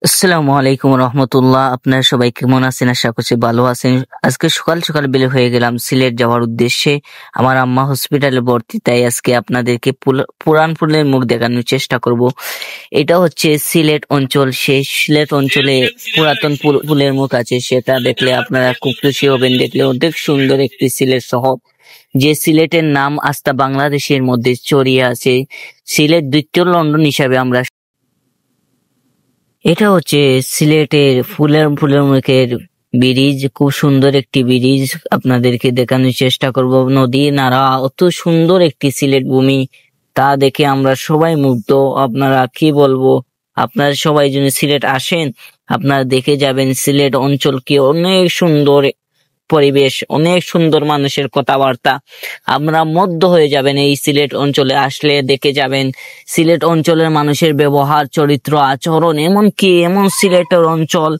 আসসালামু আলাইকুম রহমতুল্লাহ। আপনারা সবাই কেমন আছেন? আশা করছি ভালো আছেন। আজকে সকাল সকাল বের হয়ে গেলাম সিলেট যাওয়ার উদ্দেশ্যে। আমার আম্মা হসপিটালে ভর্তি, তাই আজকে আপনাদেরকে পুরান ফুলের মুখ দেখানোর চেষ্টা করব। এটা হচ্ছে সিলেট অঞ্চল। সেই সিলেট অঞ্চলে পুরাতন ফুলের মুখ আছে, সেটা দেখলে আপনারা খুব খুশি হবেন। দেখলে অনেক সুন্দর একটি সিলেট শহর, যে সিলেটের নাম আস্থা বাংলাদেশের মধ্যে ছড়িয়ে আছে। সিলেট দ্বিতীয় লন্ডন হিসাবে আমরা। এটা হচ্ছে সিলেটের ফুলের ফুলের মুখের ব্রিজ। খুব সুন্দর একটি ব্রিজ, আপনাদেরকে দেখানোর চেষ্টা করব। নদী নালা, অত সুন্দর একটি সিলেট ভূমি, তা দেখে আমরা সবাই মুগ্ধ। আপনারা কি বলবো, আপনারা সবাই যদি সিলেট আসেন, আপনারা দেখে যাবেন সিলেট অঞ্চল কি অনেক সুন্দর পরিবেশ, অনেক সুন্দর মানুষের কথাবার্তা। আমরা মুগ্ধ হয়ে যাবেন এই সিলেট অঞ্চলে আসলে, দেখে যাবেন সিলেট অঞ্চলের মানুষের ব্যবহার, চরিত্র, আচরণ। এমন সিলেটের অঞ্চল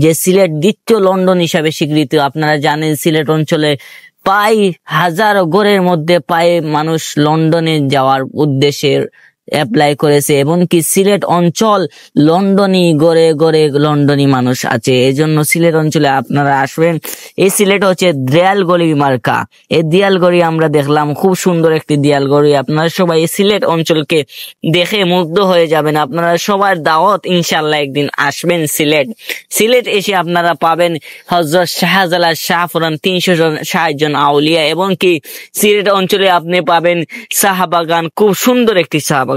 যে সিলেট দ্বিতীয় লন্ডন হিসাবে স্বীকৃত। আপনারা জানেন সিলেট অঞ্চলে প্রায় হাজার ঘরের মধ্যে প্রায় মানুষ লন্ডনে যাওয়ার উদ্দেশ্যে অ্যাপ্লাই করেছে, এবং কি সিলেট অঞ্চল লন্ডনী, গড়ে গড়ে লন্ডনী মানুষ আছে। এই জন্য সিলেট অঞ্চলে আপনারা আসবেন। এই সিলেট হচ্ছে দেয়ালগড়ি মার্কা। এই দেয়ালগড়ি আমরা দেখলাম, খুব সুন্দর একটি দেয়ালগড়ি। আপনারা সবাই এই সিলেট অঞ্চলকে দেখে মুগ্ধ হয়ে যাবেন। আপনারা সবার দাওয়াত, ইনশাল্লাহ একদিন আসবেন সিলেট। সিলেট এসে আপনারা পাবেন হযরত শাহজালাল শাহপুরান 360 জন আউলিয়া, এবং কি সিলেট অঞ্চলে আপনি পাবেন চা বাগান, খুব সুন্দর একটি চা বাগান।